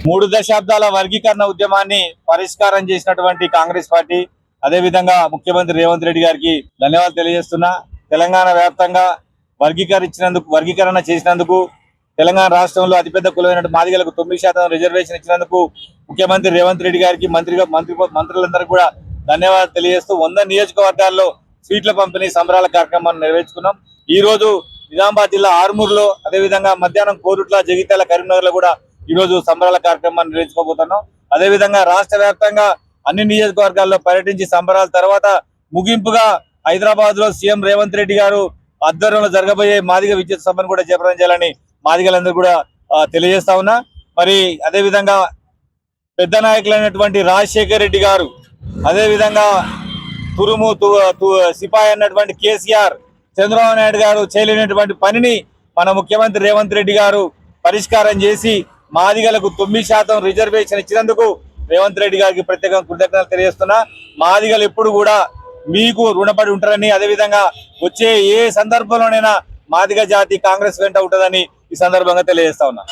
3 దశాబ్దాల వర్గీకరణ ఉద్యమాన్ని పరిష్కారం చేసినటువంటి కాంగ్రెస్ పార్టీ, అదే విధంగా ముఖ్యమంత్రి రేవంత్ రెడ్డి గారికి ధన్యవాదాలు తెలియజేస్తున్నా. తెలంగాణ వ్యాప్తంగా వర్గీకరణ చేసినందుకు, తెలంగాణ రాష్ట్రంలో అతిపెద్ద కులమైన మాదిగలకు 9% రిజర్వేషన్ ఇచ్చినందుకు ముఖ్యమంత్రి రేవంత్ రెడ్డి గారికి మంత్రులందరికీ కూడా ధన్యవాదాలు తెలియజేస్తూ 100 నియోజకవర్గాల్లో సీట్ల పంపిణీ సంబరాల కార్యక్రమాన్ని నెరవేర్చుకున్నాం. ఈ రోజు నిజామాబాద్ జిల్లా ఆర్మూర్లో, అదేవిధంగా మధ్యాహ్నం కోరుట్ల, జగిత్యాల, కరీంనగర్ లో కూడా ఈ రోజు సంబరాల కార్యక్రమాన్ని నిర్వహించుకోబోతున్నాం. అదేవిధంగా రాష్ట్ర వ్యాప్తంగా అన్ని నియోజకవర్గాల్లో పర్యటించి సంబరాల తర్వాత ముగింపుగా హైదరాబాద్ లో సీఎం రేవంత్ రెడ్డి గారు ఆధ్వర్యంలో జరగబోయే మాదిగ విద్యుత్ సభను కూడా జయప్రదం చేయాలని మాదిగలందరూ కూడా తెలియజేస్తా ఉన్నా. మరి అదేవిధంగా పెద్ద నాయకులైనటువంటి రాజశేఖర్ రెడ్డి గారు, అదేవిధంగా తురుము సిపాయి అన్నటువంటి కేసీఆర్, చంద్రబాబు నాయుడు గారు చేయలేనటువంటి పనిని మన ముఖ్యమంత్రి రేవంత్ రెడ్డి గారు పరిష్కారం చేసి మాదిగలకు 9% రిజర్వేషన్ ఇచ్చినందుకు రేవంత్ రెడ్డి గారికి ప్రత్యేకంగా కృతజ్ఞతలు తెలియజేస్తున్నా. మాదిగలు ఎప్పుడు కూడా మీకు రుణపడి ఉంటారని, అదేవిధంగా వచ్చే ఏ సందర్భంలోనైనా మాదిగ జాతి కాంగ్రెస్ వెంట ఉంటుందని ఈ సందర్భంగా తెలియజేస్తా ఉన్నా.